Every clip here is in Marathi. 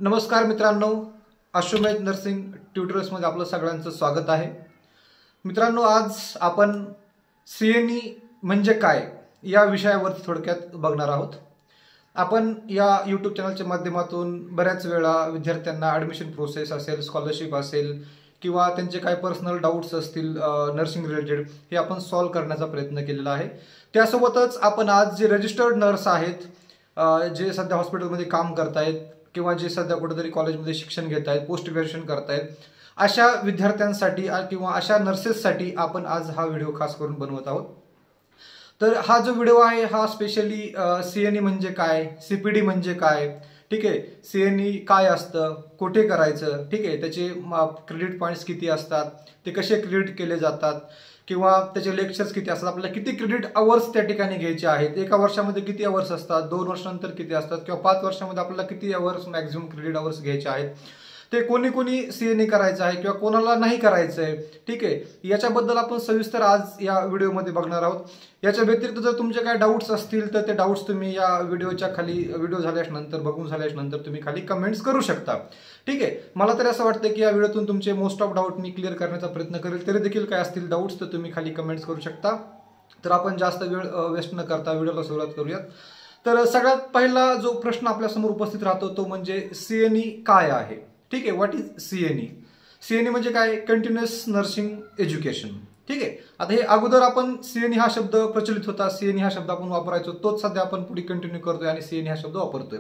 नमस्कार मित्रांनो, अश्वमेध नर्सिंग ट्युटर्समध्ये आपलं सगळ्यांचं स्वागत आहे. मित्रांनो, आज आपण सीएनई म्हणजे काय या विषयावरती थोडक्यात बघणार आहोत. आपण या यूट्यूब चॅनलच्या माध्यमातून बऱ्याच वेळा विद्यार्थ्यांना ॲडमिशन प्रोसेस असेल, स्कॉलरशिप असेल किंवा त्यांचे काय पर्सनल डाऊट्स असतील नर्सिंग रिलेटेड, हे आपण सॉल्व्ह करण्याचा प्रयत्न केलेला आहे. त्यासोबतच आपण आज जे रजिस्टर्ड नर्स आहेत, जे सध्या हॉस्पिटलमध्ये काम करतायत किंवा जे सध्या कुठेतरी कॉलेजमध्ये शिक्षण घेत आहेत, पोस्ट ग्रॅज्युएशन करतायत, अशा विद्यार्थ्यांसाठी किंवा अशा नर्सेससाठी आपण आज हा व्हिडिओ खास करून बनवत आहोत. तर हा जो व्हिडिओ आहे हा स्पेशली सीएनई म्हणजे काय, सीपीडी म्हणजे काय, ठीक आहे, सीएनई काय असतं, कुठे करायचं, ठीक आहे, त्याचे क्रेडिट पॉईंट्स किती असतात, ते कसे क्रेडिट केले जातात किंवा त्याचे लेक्चर्स किती असतात, आपल्याला किती क्रेडिट अवर्स त्या ठिकाणी घ्यायचे आहेत, एका वर्षामध्ये किती अवर्स असतात, 2 वर्षानंतर किती असतात किंवा 5 वर्षामध्ये आपल्याला किती अवर्स मॅक्झिमम क्रेडिट अवर्स घ्यायचे आहेत, ते कोणी कोणी सीएनई करायचं आहे किंवा कोणाला नाही करायचं आहे, ठीक आहे, याच्याबद्दल आपण सविस्तर आज या व्हिडिओमध्ये बघणार आहोत. याच्या व्यतिरिक्त जर तुमचे काय डाऊट्स असतील तर ते डाऊट्स तुम्ही या व्हिडिओच्या खाली व्हिडिओ झाल्यानंतर बघून झाल्यानंतर तुम्ही खाली कमेंट्स करू शकता. ठीक आहे, मला तरी असं वाटतं की या व्हिडिओतून तुमचे most of doubt me clear करण्याचा प्रयत्न करेल. तरी देखील काय असतील डाऊट्स तर तुम्ही खाली कमेंट्स करू शकता. तर आपण जास्त वेळ वेस्ट न करता व्हिडिओला सुरुवात करूयात. तर सगळ्यात पहिला जो प्रश्न आपल्यासमोर उपस्थित राहतो तो म्हणजे सीएनई काय आहे. ठीक आहे, व्हॉट इज सीएनई. सीएनई म्हणजे काय, कंटिन्युअस नर्सिंग एज्युकेशन. ठीक आहे, आता हे अगोदर आपण सीएनई हा शब्द प्रचलित होता, सीएनई हा शब्द आपण वापरायचो, तोच सध्या आपण पुढे कंटिन्यू करतोय आणि सीएनई हा शब्द वापरतोय.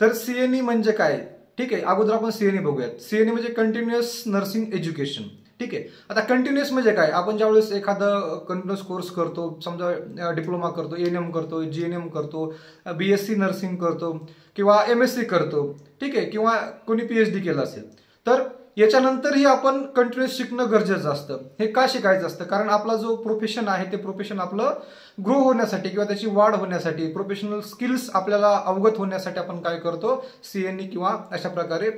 तर सीएनई म्हणजे काय, ठीक आहे, अगोदर आपण सीएनई बघूयात. सीएनई म्हणजे कंटिन्युअस नर्सिंग एज्युकेशन. ठीक आहे, आता कंटिन्युअस म्हणजे काय, आपण ज्यावेळेस एखादा कंटिन्युअस कोर्स करतो, समजा डिप्लोमा करतो, एएनएम करतो, जीएनएम करतो, बीएससी नर्सिंग करतो किंवा एमएससी करतो, ठीक आहे, किंवा कोणी पीएचडी केलं असेल, तर याच्यानंतरही आपण कंटिन्युअस शिकणं गरजेचं असतं. हे का शिकायचं असतं, कारण आपला जो प्रोफेशन आहे ते प्रोफेशन आपलं ग्रो होण्यासाठी किंवा त्याची वाढ होण्यासाठी, प्रोफेशनल स्किल्स आपल्याला अवगत होण्यासाठी आपण काय करतो, सीएनई किंवा अशा प्रकारे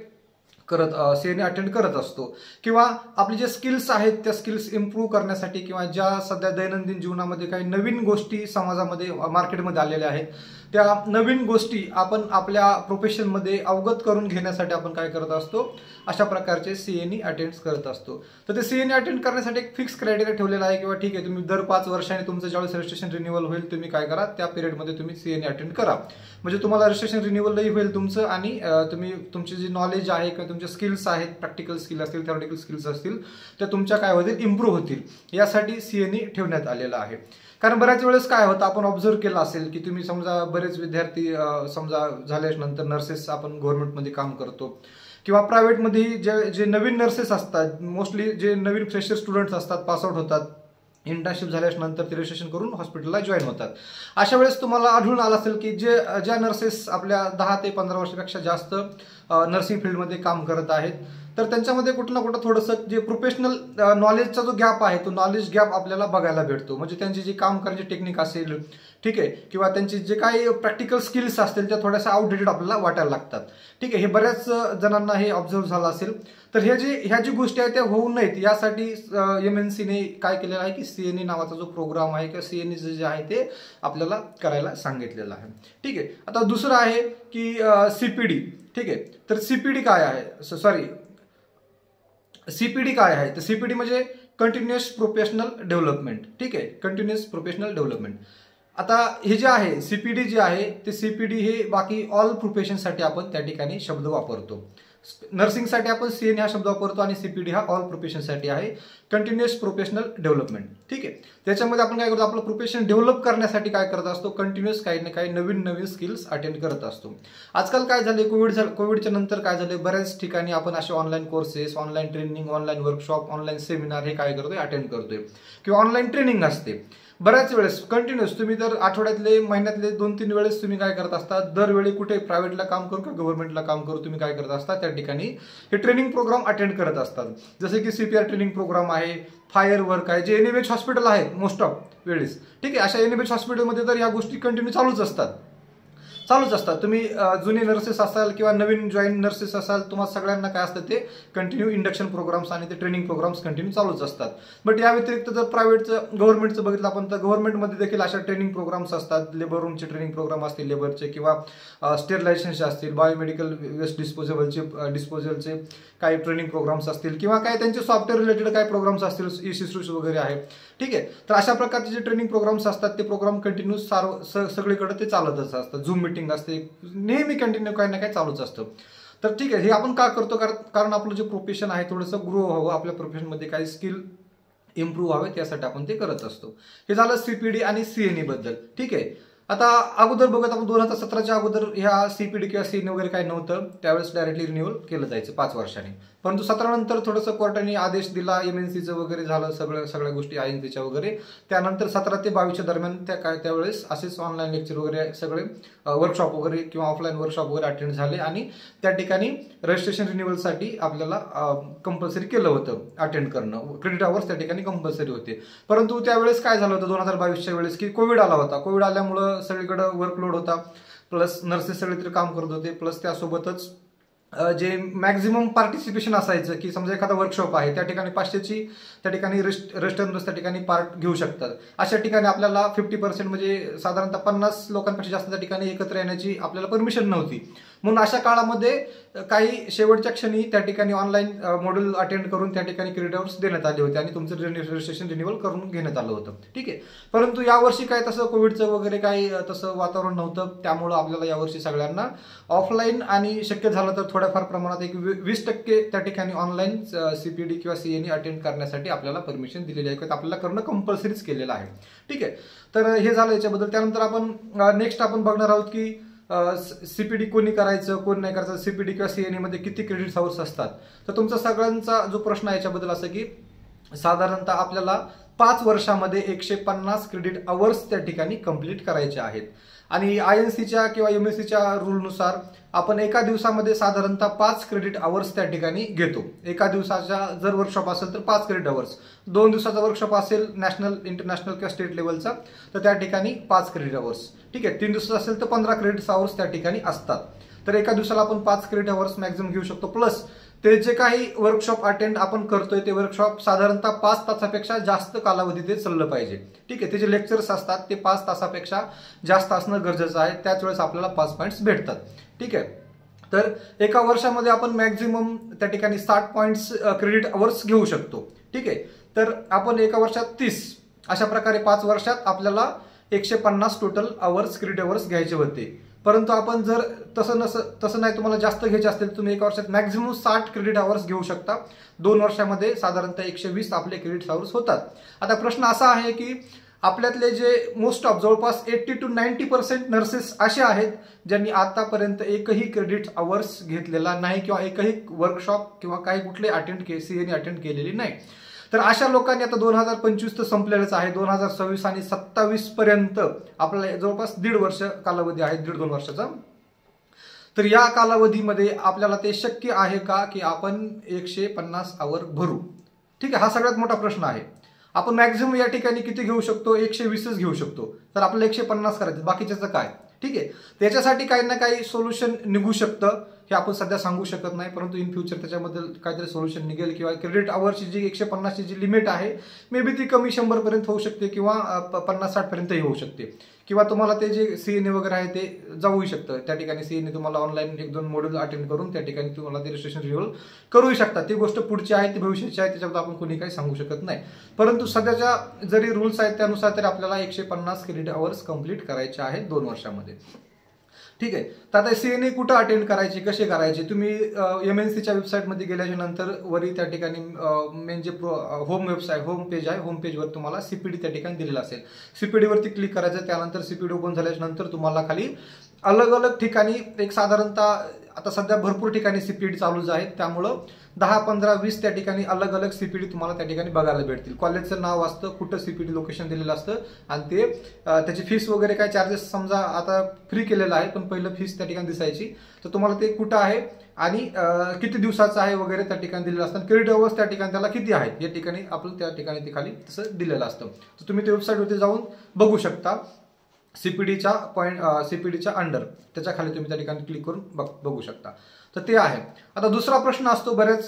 सीएनई अटेंड करत असतो. किंवा आपले जे स्किल्स आहेत त्या स्किल्स इम्प्रूव्ह करण्यासाठी किंवा ज्या सध्या दैनंदिन जीवनामध्ये काही नवीन गोष्टी समाजामध्ये मार्केटमध्ये आलेल्या आहेत, त्या नवीन गोष्टी आपण आपल्या प्रोफेशनमध्ये अवगत करून घेण्यासाठी आपण काय करत असतो, अशा प्रकारचे सीएनई अटेंड करत असतो. तर ते सीएनई अटेंड करण्यासाठी एक फिक्स क्रायटेरिया ठेवलेला आहे किंवा ठीक आहे, तुम्ही दर 5 वर्षांनी तुमचं ज्यावेळेस रजिस्ट्रेशन रिन्युअल होईल तुम्ही काय करा, त्या पिरियडमध्ये तुम्ही सीएनई अटेंड करा. म्हणजे तुम्हाला रजिस्ट्रेशन रिन्युअलही होईल तुमचं आणि तुम्ही तुमची जी नॉलेज आहे किंवा तुमचे स्किल्स आहेत, प्रॅक्टिकल स्किल असतील, थेरॉटिकल स्किल्स असतील, त्या तुमच्या काय होतील, इम्प्रूव्ह होतील. यासाठी सीएनई ठेवण्यात आलेला आहे. कारण बऱ्याच वेळेस काय होतं, आपण ऑब्झर्व केलं असेल की तुम्ही समजा बरेच विद्यार्थी समजा झाल्यानंतर नर्सेस आपण गव्हर्नमेंटमध्ये काम करतो किंवा प्रायव्हेटमध्ये जे नवीन नर्सेस असतात, मोस्टली जे नवीन फ्रेशर स्टुडंट्स असतात, पासआउट होतात, इंटर्नशिप झाल्यानंतर ते रजिस्ट्रेशन करून हॉस्पिटलला जॉईन होतात. अशा वेळेस तुम्हाला आढळून आलं असेल की ज्या नर्सेस आपल्या 10 ते 15 वर्षापेक्षा जास्त नर्सिंग फील्डमध्ये काम करत आहेत, तर त्यांच्यामध्ये कुठं ना कुठं थोडंसं जे प्रोफेशनल नॉलेजचा जो गॅप आहे तो नॉलेज गॅप आपल्याला बघायला भेटतो. म्हणजे त्यांची जी काम करण्याची टेक्निक असेल, ठीक आहे, किंवा त्यांची जे काही प्रॅक्टिकल स्किल्स असतील त्या थोड्याशा आउटडेटेड आपल्याला वाटायला लागतात. ठीक आहे, हे बऱ्याच जणांना हे ऑब्झर्व झालं असेल. तर ह्या जी गोष्टी आहेत त्या होऊ नयेत यासाठी एमएनसीने काय केलेलं आहे की सीएनई नावाचा जो प्रोग्राम आहे किंवा सीएनई जे आहे ते आपल्याला करायला सांगितलेलं आहे. ठीक आहे, आता दुसरं आहे की सीपीडी. ठीक आहे, तर सीपीडी काय आहे, सीपीडी काय आहे, तर सीपीडी म्हणजे कंटिन्युअस प्रोफेशनल डेव्हलपमेंट. ठीक आहे, कंटिन्युअस प्रोफेशनल डेव्हलपमेंट. आता हे जे आहे सीपीडी जे आहे ते सीपीडी हे बाकी ऑल प्रोफेशनसाठी आपण त्या ठिकाणी शब्द वापरतो. नर्सिंगसाठी आपण सीएनई हा शब्द वापरतो आणि सीपीडी हा ऑल प्रोफेशनसाठी आहे, कंटिन्युअस प्रोफेशनल डेव्हलपमेंट. ठीक आहे, त्याच्यामध्ये आपण काय करतो, आपलं प्रोफेशन डेव्हलप करण्यासाठी काय करत असतो, कंटिन्युअस काही ना काही नवीन नवीन स्किल्स अटेंड करत असतो. आजकाल काय झाले, कोविडच्या नंतर काय झाले, बऱ्याच ठिकाणी आपण असे online courses, online training, online workshop, online seminar हे काय करतोय, अटेंड करतोय किंवा ऑनलाईन ट्रेनिंग असते. बऱ्याच वेळेस कंटिन्युअस तुम्ही तर आठवड्यातले महिन्यातले 2-3 वेळेस तुम्ही काय करत असता, दरवेळी कुठे प्रायव्हेटला काम करू किंवा गव्हर्नमेंटला काम करू तुम्ही काय करत असता, त्या ठिकाणी हे ट्रेनिंग प्रोग्राम अटेंड करत असतात. जसे की सीपीआर ट्रेनिंग प्रोग्राम आहे, फायर वर्क आहे, जे एनएमएच हॉस्पिटल आहे मोस्ट ऑफ वेळेस. ठीक आहे, अशा एनएमएच हॉस्पिटलमध्ये तर या गोष्टी कंटिन्यू चालूच असतात. चालूच असतात. तुम्ही जुने नर्सेस असाल किंवा नवीन जॉईन नर्सेस असाल, तुम्हाला सगळ्यांना काय असतं ते कंटिन्यू इंडक्शन प्रोग्राम्स आणि ते ट्रेनिंग प्रोग्राम्स कंटिन्यू चालूच असतात. बट या व्यतिरिक्त जर प्रायव्हेटचं गव्हर्नमेंटचं बघितलं आपण तर गव्हर्नमेंटमध्ये देखील अशा ट्रेनिंग प्रोग्राम्स असतात. लेबर रूमचे ट्रेनिंग प्रोग्राम असतील लेबरचे, किंवा स्टेरिलायझेशनचे असतील, बायोमेडिकल वेस्ट डिस्पोजलचे काही ट्रेनिंग प्रोग्राम्स असतील, किंवा काय त्यांचे सॉफ्टवेअर रिलेटेड काही प्रोग्राम्स असतील, ई-शुश्रूष वगैरे आहे. ठीक आहे. तर अशा प्रकारचे जे ट्रेनिंग प्रोग्राम्स असतात ते प्रोग्राम कंटिन्यू सगळीकडे ते चालतच असतात. झूम मिटिंग असते, नेहमी कंटिन्यू काही ना काही चालूच असतं. तर ठीक आहे, हे आपण का करतो? कारण आपलं जे प्रोफेशन आहे थोडंसं ग्रो व्हावं, आपल्या प्रोफेशनमध्ये काही स्किल इम्प्रूव्ह व्हावे, त्यासाठी आपण ते करत असतो. हे झालं सीपीडी आणि सीएनई बद्दल. ठीक आहे. आता अगोदर बघत आपण 2017च्या अगोदर ह्या सीपीडी किंवा सीएनई वगैरे काही नव्हतं. त्यावेळेस डायरेक्टली रिन्युअल केलं जायचं 5 वर्षांनी. परंतु 17 नंतर थोडंसं कोर्टाने आदेश दिला, एमएनसीचं वगैरे झालं, सगळ्या गोष्टी आयएनसीच्या वगैरे. त्यानंतर 17 ते 22 दरम्यान त्यावेळेस असेच ऑनलाईन लेक्चर वगैरे सगळे वर्कशॉप वगैरे किंवा ऑफलाईन वर्कशॉप वगैरे अटेंड झाले आणि त्या ठिकाणी रजिस्ट्रेशन रिन्युअलसाठी आपल्याला कंपल्सरी केलं होतं अटेंड करणं. क्रेडिट आवर्स त्या ठिकाणी कंपल्सरी होते. परंतु त्यावेळेस काय झालं होतं 2022च्या वेळेस की कोविड आला होता. कोविड आल्यामुळं सगळीकडे वर्कलोड होता, प्लस नर्सेस सगळे काम करत होते, प्लस त्यासोबतच जे मॅक्झिमम पार्टिसिपेशन असायचं की समजा एखादा वर्कशॉप आहे त्या ठिकाणी 500ची त्या ठिकाणी रजिस्टर्स त्या ठिकाणी पार्ट घेऊ शकतात. अशा ठिकाणी आपल्याला 50% म्हणजे साधारणतः 50 लोकांपेक्षा जास्त त्या ठिकाणी एकत्र येण्याची आपल्याला परमिशन नव्हती. म्हणून अशा काळामध्ये काही शेवटच्या क्षणी त्या ठिकाणी ऑनलाईन मॉड्यूल अटेंड करून त्या ठिकाणी क्रेडिट आवर्स देण्यात आले होते आणि तुमचं रजिस्ट्रेशन रिन्युअल करून घेण्यात आलं होतं. ठीक आहे. परंतु यावर्षी काय तसं कोविडचं वगैरे काही तसं वातावरण नव्हतं. त्यामुळं आपल्याला यावर्षी सगळ्यांना ऑफलाईन आणि शक्य झालं तर थोड्याफार प्रमाणात एक 20% त्या ठिकाणी ऑनलाईन सीपीडी किंवा सीएनई अटेंड करण्यासाठी आपल्याला परमिशन दिलेली आहे, किंवा आपल्याला करणं कंपल्सरीच केलेलं आहे. ठीक आहे. तर हे झालं याच्याबद्दल. त्यानंतर आपण नेक्स्ट आपण बघणार आहोत की सीपीडी कोणी करायचं कोण नाही करायचं, सीपीडी किंवा सीएनई मध्ये किती क्रेडिट आवर्स असतात. तर तुमचा सगळ्यांचा जो प्रश्न आहे याच्याबद्दल असं की साधारणतः आपल्याला 5 वर्षामध्ये 150 क्रेडिट आवर्स त्या ठिकाणी कंप्लीट करायचे आहेत. आणि आयएनसीच्या किंवा एमएससीच्या रूलनुसार आपण एका दिवसामध्ये साधारणतः 5 क्रेडिट आवर्स त्या ठिकाणी घेतो. एका दिवसाचा जर वर्कशॉप असेल तर 5 क्रेडिट आवर्स, 2 दिवसाचा वर्कशॉप असेल नॅशनल, इंटरनॅशनल किंवा स्टेट लेवलचा तर त्या ठिकाणी 5 क्रेडिट आवर्स. ठीक आहे. 3 दिवसाचा असेल तर 15 क्रेडिट आवर्स त्या ठिकाणी असतात. तर एका दिवसाला आपण 5 क्रेडिट आवर्स मॅक्झिमम घेऊ शकतो. प्लस ते जे काही वर्कशॉप अटेंड आपण करतोय ते वर्कशॉप साधारणतः 5 तासापेक्षा जास्त कालावधी ते चाललं पाहिजे. ठीक आहे. ते जे लेक्चर्स असतात ते 5 तासापेक्षा जास्त असणं गरजेचं आहे. त्याच वेळेस आपल्याला 5 पॉईंट्स भेटतात. ठीक आहे. तर एका वर्षामध्ये आपण मॅक्झिमम त्या ठिकाणी 60 पॉईंट्स क्रेडिट आवर्स घेऊ शकतो. ठीक आहे. तर आपण एका वर्षात 30 अशा प्रकारे 5 वर्षात आपल्याला 150 टोटल आवर्स क्रेडिट आवर्स घ्यायचे होते. परंतु आपण जर तसं नाही, तुम्हाला जास्त घ्यायचे असतील तुम्ही एका वर्षात मॅक्झिमम 60 क्रेडिट आवर्स घेऊ शकता. 2 वर्षामध्ये साधारणतः 120 आपले क्रेडिट आवर्स होतात. आता प्रश्न असा आहे की आपल्यातले जे मोस्ट ऑफ जवळपास 80 to 90% नर्सेस असे आहेत ज्यांनी आतापर्यंत एकही क्रेडिट आवर्स घेतलेला नाही किंवा एकही वर्कशॉप किंवा काही कुठले सीएनई अटेंड केलेली नाही. तर अशा लोकांनी आता 2025 तर संपलेलंच आहे, 2026 आणि 27 पर्यंत आपल्याला जवळपास 1.5 वर्ष कालावधी आहे, 1.5-2 वर्षाचा. तर या कालावधीमध्ये आपल्याला ते शक्य आहे का की आपण 150 आवर भरू? ठीक आहे. हा सगळ्यात मोठा प्रश्न आहे. आपण मॅक्झिमम या ठिकाणी किती घेऊ शकतो? 120च घेऊ शकतो. तर आपल्याला 150 करायचं, बाकीच्याचं काय? ठीक आहे. त्याच्यासाठी काही ना काही सोल्युशन निघू शकतं, हे आपण सध्या सांगू शकत नाही. परंतु इन फ्युचर त्याच्याबद्दल काहीतरी सोल्युशन निघेल, किंवा क्रेडिट आवर्सची जी 150ची जी लिमिट आहे मे बी ती कमी 100 पर्यंत होऊ शकते, किंवा 50-60 पर्यंतही होऊ शकते, किंवा तुम्हाला ते जे सीएनई वगैरे आहे ते जाऊही शकतं. त्या ठिकाणी सीएनई तुम्हाला ऑनलाईन 1-2 मॉड्यूल अटेंड करून त्या ठिकाणी तुम्हाला ते रजिस्ट्रेशन रिन्युअल करूही शकता. ती गोष्ट पुढची आहे, ती भविष्याची आहे, त्याच्याबद्दल आपण कोणी काही सांगू शकत नाही. परंतु सध्याच्या जरी रूल्स आहेत त्यानुसार तरी आपल्याला 150 क्रेडिट आवर्स कंप्लीट करायचे आहेत 2 वर्षामध्ये. ठीक आहे. तर आता सीएनई कुठं अटेंड करायची, कसे करायचे? तुम्ही एमएनसीच्या वेबसाईटमध्ये गेल्याच्या नंतर वरी त्या ठिकाणी मेन जे होम पेज आहे, होम पेजवर तुम्हाला सीपीडी त्या ठिकाणी दिलेला असेल. सीपीडीवरती क्लिक करायचं. त्यानंतर सीपीडी ओपन झाल्याच्या नंतर तुम्हाला खाली अलग अलग ठिकाणी एक साधारणतः आता सध्या भरपूर ठिकाणी सीपीडी चालूच आहेत, त्यामुळं 10, 15, 20 त्या ठिकाणी अलग अलग सीपीडी तुम्हाला त्या ठिकाणी बघायला भेटतील. कॉलेजचं नाव असतं, कुठं सीपीडी लोकेशन दिलेलं असतं, आणि ते त्याची फीस वगैरे काय चार्जेस समजा आता फ्री केलेलं आहे, पण पहिलं फीस त्या ठिकाणी दिसायची. तर तुम्हाला ते कुठं आहे आणि किती दिवसाचं आहे वगैरे त्या ठिकाणी दिलेलं असतं. क्रेडिट आवर्स त्या ठिकाणी त्याला किती आहेत या ठिकाणी आपलं त्या ठिकाणी ते खाली तसं दिलेलं असतं. तर तुम्ही त्या वेबसाईटवरती जाऊन बघू शकता. सीपीडीच्या सीपीडीच्या अंडर त्याच्या खाली तुम्ही त्या ठिकाणी क्लिक करून बघू शकता. तर ते आहे. आता दुसरा प्रश्न असतो, बऱ्याच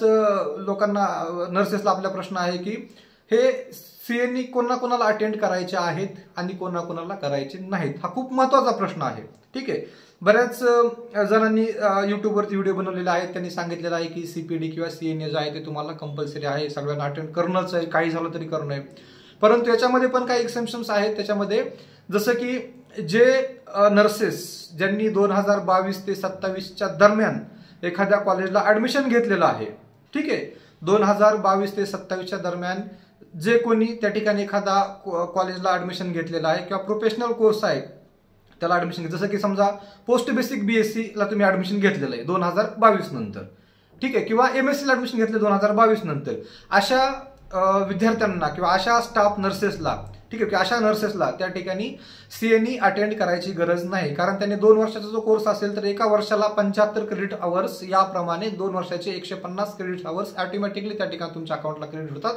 लोकांना नर्सेसला आपला प्रश्न आहे की हे सीएनई कोणाकोणाला अटेंड करायचे आहेत आणि कोणाकोणाला करायचे नाहीत. हा खूप महत्वाचा प्रश्न आहे. ठीक आहे. बऱ्याच जणांनी युट्यूबवरती व्हिडिओ बनवलेले आहेत, त्यांनी सांगितलेलं आहे की सीपीडी किंवा सीएनए जे आहे ते तुम्हाला कंपल्सरी आहे, सगळ्यांना अटेंड करणंच आहे, काही झालं तरी करणं आहे. परंतु याच्यामध्ये पण काही एक्सेप्शन्स आहेत. त्याच्यामध्ये जसं की जे नर्सेस ज्यांनी 2022 ते 27च्या दरम्यान एखाद्या कॉलेजला ऍडमिशन घेतलेलं आहे, ठीक आहे, 2022 ते 27च्या दरम्यान जे कोणी त्या ठिकाणी एखादा कॉलेजला ऍडमिशन घेतलेला आहे किंवा प्रोफेशनल कोर्स आहे त्याला ऍडमिशन, जसं की समजा पोस्ट बेसिक बीएससी ला तुम्ही ऍडमिशन घेतलेलं आहे 2022 नंतर, ठीक आहे, किंवा एमएससी ला ऍडमिशन घेतलं 2022 नंतर, अशा विद्यार्थ्यांना किंवा अशा स्टाफ नर्सेसला, ठीक आहे, की अशा नर्सेसला त्या ठिकाणी सीएनई अटेंड करायची गरज नाही. कारण त्यांनी 2 वर्षाचा जो कोर्स असेल तर एका वर्षाला 75 क्रेडिट आवर्स, याप्रमाणे 2 वर्षाचे 150 क्रेडिट आवर्स ऑटोमॅटिकली त्या ठिकाणी तुमच्या अकाउंटला क्रेडिट होतात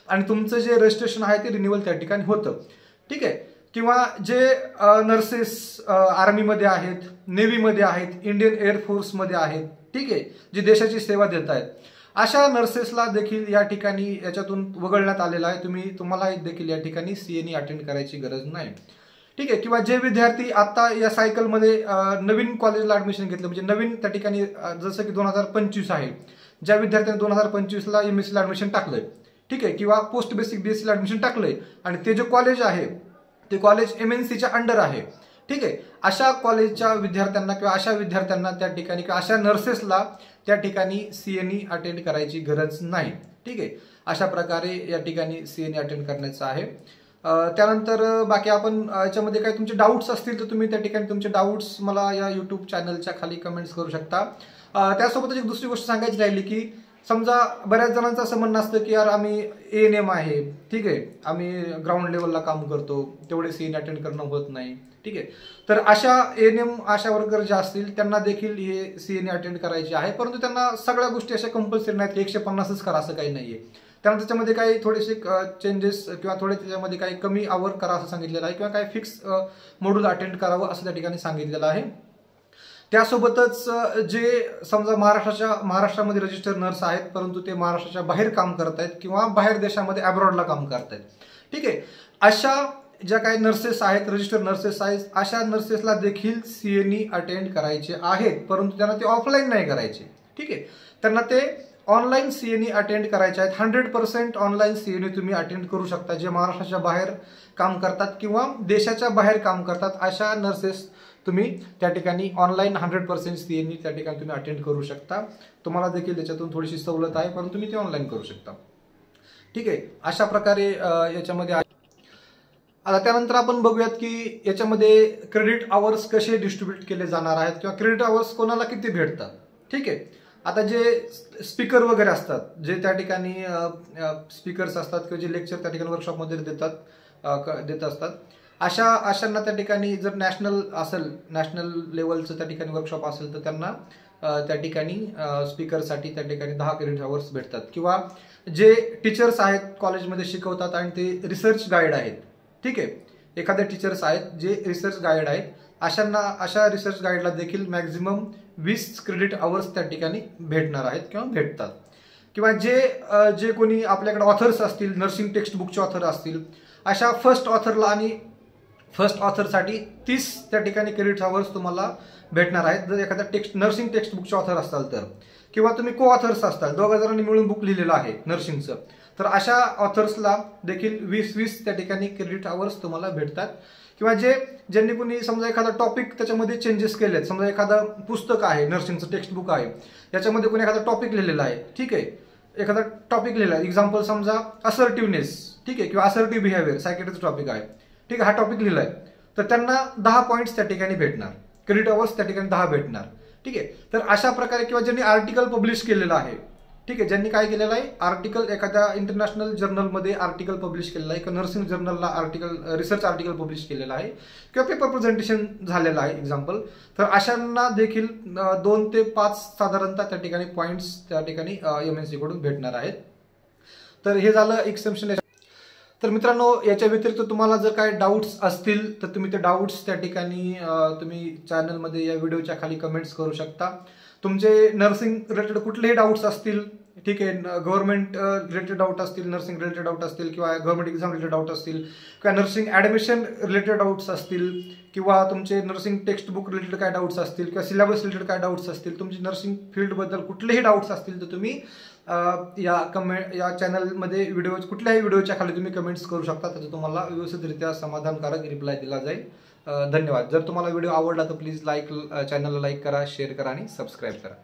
आणि तुमचं जे रजिस्ट्रेशन आहे ते रिन्युअल त्या ठिकाणी होतं. ठीक आहे. किंवा जे नर्सेस आर्मीमध्ये आहेत, नेव्हीमध्ये आहेत, इंडियन एअरफोर्समध्ये आहेत, ठीक आहे, जे देशाची सेवा देत आहेत, अशा नर्सेसला देखील या ठिकाणी याच्यातून वगळण्यात आलेलं आहे. तुम्हाला देखील या ठिकाणी सीएनई अटेंड करायची गरज नाही. ठीक आहे. किंवा जे विद्यार्थी आता या सायकलमध्ये नवीन कॉलेजला ऍडमिशन घेतलं, म्हणजे नवीन त्या ठिकाणी जसं की 2025 आहे, ज्या विद्यार्थ्यांनी 2025ला एमएससीला ऍडमिशन टाकलंय, ठीक आहे, किंवा पोस्ट बेसिक बीएससीला ऍडमिशन टाकलंय आणि ते जे कॉलेज आहे ते कॉलेज एमएनसीच्या अंडर आहे, ठीक आहे, अशा कॉलेजच्या विद्यार्थ्यांना किंवा अशा विद्यार्थ्यांना त्या ठिकाणी किंवा अशा नर्सेसला त्या ठिकाणी सीएनई अटेंड करायची गरज नाही. ठीक आहे. अशा प्रकारे या ठिकाणी सीएनई अटेंड करण्याचं आहे. त्यानंतर बाकी आपण याच्यामध्ये काही तुमचे डाऊट्स असतील तर तुम्ही त्या ठिकाणी तुमचे डाऊट्स मला या युट्यूब चॅनलच्या खाली कमेंट्स करू शकता. त्यासोबतच एक दुसरी गोष्ट सांगायची राहिली की समजा बऱ्याच जणांचं असं म्हणणं असतं की यार आम्ही एएनएम आहे, ठीक आहे, आम्ही ग्राउंड लेवलला काम करतो, तेवढे सीएनई अटेंड करणं होत नाही, ठीक आहे, तर अशा एएनएम आशा वर्कर ज्या असतील त्यांना देखील हे सीएनई अटेंड करायचे आहे. परंतु त्यांना सगळ्या गोष्टी अशा कंपल्सरी नाहीत, 150च करा असं काही नाहीये. त्यांना त्याच्यामध्ये काही थोडेसे चेंजेस किंवा थोडे त्याच्यामध्ये काही कमी आवर करा असं सांगितलेलं आहे किंवा काही फिक्स मॉड्यूल अटेंड करावं असं त्या ठिकाणी सांगितलेलं आहे. त्यासोबतच जे समजा महाराष्ट्रामध्ये रजिस्टर नर्स आहेत परंतु ते महाराष्ट्राच्या बाहेर काम करत आहेत किंवा बाहेर देशामध्ये अब्रॉडला काम करतायत, ठीक आहे, अशा ज्या काही नर्सेस आहेत, रजिस्टर नर्सेस आहेत, अशा नर्सेसला देखील सीएनई अटेंड करायचे आहेत, परंतु त्यांना ते ऑफलाईन नाही करायचे. ठीक आहे. त्यांना ते ऑनलाईन सीएनई अटेंड करायचे आहेत. 100% ऑनलाईन सीएनई तुम्ही अटेंड करू शकता. जे महाराष्ट्राच्या बाहेर काम करतात किंवा देशाच्या बाहेर काम करतात अशा नर्सेस तुम्ही त्या ठिकाणी ऑनलाईन 100% सीएनई त्या ठिकाणी तुम्ही अटेंड करू शकता. तुम्हाला देखील त्याच्यातून थोडीशी सवलत आहे, परंतु तुम्ही ते ऑनलाईन करू शकता. ठीक आहे. अशा प्रकारे याच्यामध्ये आता त्यानंतर आपण बघूयात की याच्यामध्ये क्रेडिट आवर्स कसे डिस्ट्रीब्यूट केले जाणार आहेत किंवा क्रेडिट आवर्स कोणाला किती भेटतात. ठीक आहे. आता जे स्पीकर वगैरे असतात, जे त्या ठिकाणी स्पीकर्स असतात किंवा जे लेक्चर त्या ठिकाणी वर्कशॉपमध्ये देत असतात, अशांना त्या ठिकाणी जर नॅशनल असेल, नॅशनल लेवलचं त्या ठिकाणी वर्कशॉप असेल तर त्यांना त्या ठिकाणी स्पीकरसाठी त्या ठिकाणी 10 क्रेडिट आवर्स भेटतात. किंवा जे टीचर्स आहेत कॉलेजमध्ये शिकवतात आणि ते रिसर्च गाईड आहेत, ठीक आहे, एखादे टीचर्स आहेत जे रिसर्च गाईड आहेत, अशा रिसर्च गाईडला देखील मॅक्झिमम 20 क्रेडिट आवर्स त्या ठिकाणी भेटणार आहेत किंवा भेटतात. किंवा जे कोणी आपल्याकडे ऑथर्स असतील, नर्सिंग टेक्स्ट बुकचे ऑथर असतील, अशा फर्स्ट ऑथरसाठी 30 त्या ठिकाणी क्रेडिट आवर्स तुम्हाला भेटणार आहेत जर एखाद्या नर्सिंग टेक्स्ट बुकचे ऑथर असताल तर. किंवा तुम्ही को ऑथर्स असताल, दोघा जणांनी मिळून बुक लिहिलेलं आहे नर्सिंगचं, तर अशा ऑथर्सला देखील 20 त्या ठिकाणी क्रेडिट आवर्स तुम्हाला भेटतात. किंवा ज्यांनी कोणी समजा एखादा टॉपिक त्याच्यामध्ये चेंजेस केलेत, समजा एखादं पुस्तक आहे, नर्सिंगचं टेक्स्ट बुक आहे, याच्यामध्ये कोणी एखादा टॉपिक लिहिलेला आहे, ठीक आहे, एखादा टॉपिक लिहिला आहे, एक्झाम्पल समजा असर्टिव्हनेस, ठीक आहे, किंवा असर्टिव्ह बिहेवियर सायकेट्रिक टॉपिक आहे, ठीक आहे, हा टॉपिक लिहिलाय, तर त्यांना 10 पॉईंट्स त्या ठिकाणी भेटणार, क्रेडिट आवर्स त्या ठिकाणी 10 भेटणार. ठीक आहे. तर अशा प्रकारे किंवा ज्यांनी आर्टिकल पब्लिश केलेलं आहे, ठीक आहे, ज्यांनी काय केलेलं आहे, आर्टिकल एखाद्या इंटरनॅशनल जर्नलमध्ये आर्टिकल पब्लिश केलेलं आहे किंवा नर्सिंग जर्नलला रिसर्च आर्टिकल पब्लिश केलेलं आहे किंवा पेपर प्रेझेंटेशन झालेलं आहे एक्झाम्पल, तर अशांना देखील 2 ते 5 साधारणतः त्या ठिकाणी पॉईंट्स त्या ठिकाणी एमएनसी कडून भेटणार आहेत. तर हे झालं एक्सेप्शन. तर मित्रांनो, याच्या व्यतिरिक्त तुम्हाला जर काही डाऊट्स असतील तर तुम्ही ते डाऊट्स त्या ठिकाणी तुम्ही चॅनलमध्ये या व्हिडिओच्या खाली कमेंट्स करू शकता. तुमचे नर्सिंग रिलेटेड कुठलेही डाऊट्स असतील, ठीक आहे, गव्हर्नमेंट रिलेटेड डाऊट असतील, नर्सिंग रिलेटेड डाऊट असतील, किंवा गव्हर्नमेंट एक्झाम रिलेटेड डाऊट असतील, किंवा नर्सिंग ॲडमिशन रिलेटेड डाऊट्स असतील, किंवा तुमचे नर्सिंग टेक्स्ट बुक रिलेटेड काय डाऊट्स असतील, किंवा सिलेबस रिलेटेड काय डाऊट्स असतील, तुमची नर्सिंग फील्डबद्दल कुठलेही डाऊट्स असतील तर तुम्ही या चॅनलमध्ये कुठल्याही व्हिडिओच्या खाली तुम्ही कमेंट्स करू शकता. त्याचं तुम्हाला व्यवस्थितरित्या समाधानकारक रिप्लाय दिला जाईल. धन्यवाद. जर तुम्हाला व्हिडिओ आवडला तर प्लीज चॅनलला लाईक करा, शेअर करा आणि सबस्क्राईब करा.